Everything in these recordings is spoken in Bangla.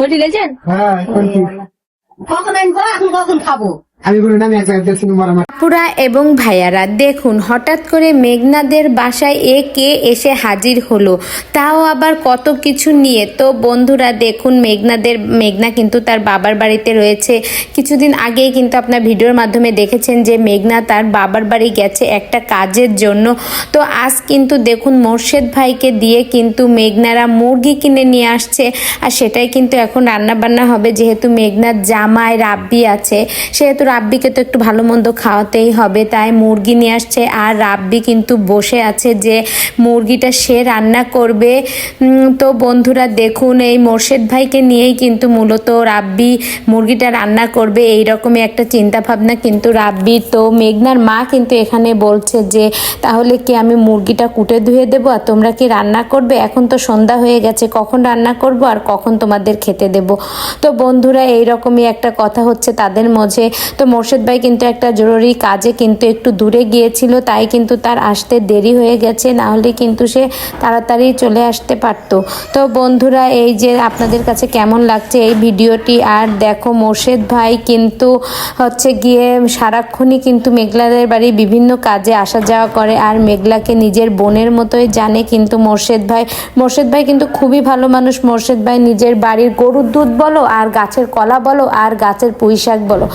পোল্ট্রি লেছেন? হ্যাঁ কখন আনবো, এখন কখন খাবো? আমি বলি না আমি এক জায়গায় দেখছি মারামারি। আপুরা এবং ভাইয়ারা দেখুন হঠাৎ করে মেঘনাদের বাসায় কে এসে হাজির হলো, তাও আবার কত কিছু নিয়ে। তো বন্ধুরা দেখুন মেঘনা কিন্তু তার বাবার বাড়িতে রয়েছে। কিছুদিন আগেই কিন্তু আপনার ভিডিওর মাধ্যমে দেখেছেন যে মেঘনা তার বাবার বাড়ি গেছে একটা কাজের জন্য। তো আজ কিন্তু দেখুন মোর্শেদ ভাইকে দিয়ে কিন্তু মেঘনারা মুরগি কিনে নিয়ে আসছে, আর সেটাই কিন্তু এখন রান্না বান্না হবে। যেহেতু মেঘনার জামাই রাব্বি আছে, সেহেতু রাব্বিকে তো একটু ভালো মন্দ খাওয়াতেই হবে, তাই মুরগি নিয়ে আসছে। আর রাব্বি কিন্তু বসে আছে যে মুরগিটা সে রান্না করবে। তো বন্ধুরা দেখুন এই মোর্শেদ ভাইকে নিয়েই কিন্তু মূলত রাব্বি মুরগিটা রান্না করবে, এই রকমই একটা চিন্তা ভাবনা কিন্তু রাব্বির। তো মেঘনার মা কিন্তু এখানে বলছে যে তাহলে কি আমি মুরগিটা কুটে ধুয়ে দেবো আর তোমরা কি রান্না করবে? এখন তো সন্ধ্যা হয়ে গেছে, কখন রান্না করব আর কখন তোমাদের খেতে দেব? তো বন্ধুরা এইরকমই একটা কথা হচ্ছে তাদের মাঝে। তো মোর্শেদ ভাই কিন্তু একটা জরুরি কাজে কিন্তু একটু দূরে গিয়েছিল, তাই কিন্তু তার আসতে দেরি হয়ে গেছে, না হলে কিন্তু সে তাড়াতাড়ি চলে আসতে পারতো। তো বন্ধুরা এই যে আপনাদের কাছে কেমন লাগছে এই ভিডিওটি? আর দেখো মোর্শেদ ভাই কিন্তু হচ্ছে গিয়ে সারাক্ষণই কিন্তু মেঘলাদের বাড়ি বিভিন্ন কাজে আসা যাওয়া করে, আর মেঘলাকে নিজের বোনের মতোই জানে কিন্তু মোর্শেদ ভাই কিন্তু খুবই ভালো মানুষ। মোর্শেদ ভাই নিজের বাড়ির গরুর দুধ বলো আর গাছের কলা বলো আর গাছের পুঁই শাক বলো,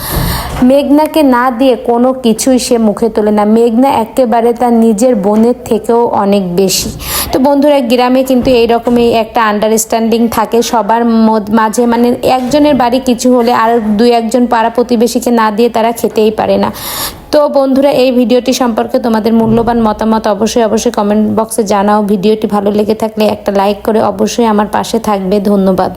মেঘনাকে না দিয়ে কোনো কিছুই সে মুখে তোলে না। মেঘনা একেবারে তার নিজের বোনের থেকেও অনেক বেশি। তো বন্ধুরা গ্রামে কিন্তু এইরকমই একটা আন্ডারস্ট্যান্ডিং থাকে সবার মাঝে, মানে একজনের বাড়ি কিছু হলে আর দুই একজন পাড়া প্রতিবেশীকে না দিয়ে তারা খেতেই পারে না। তো বন্ধুরা এই ভিডিওটি সম্পর্কে তোমাদের মূল্যবান মতামত অবশ্যই কমেন্ট বক্সে জানাও। ভিডিওটি ভালো লেগে থাকলে একটা লাইক করে অবশ্যই আমার পাশে থাকবে। ধন্যবাদ।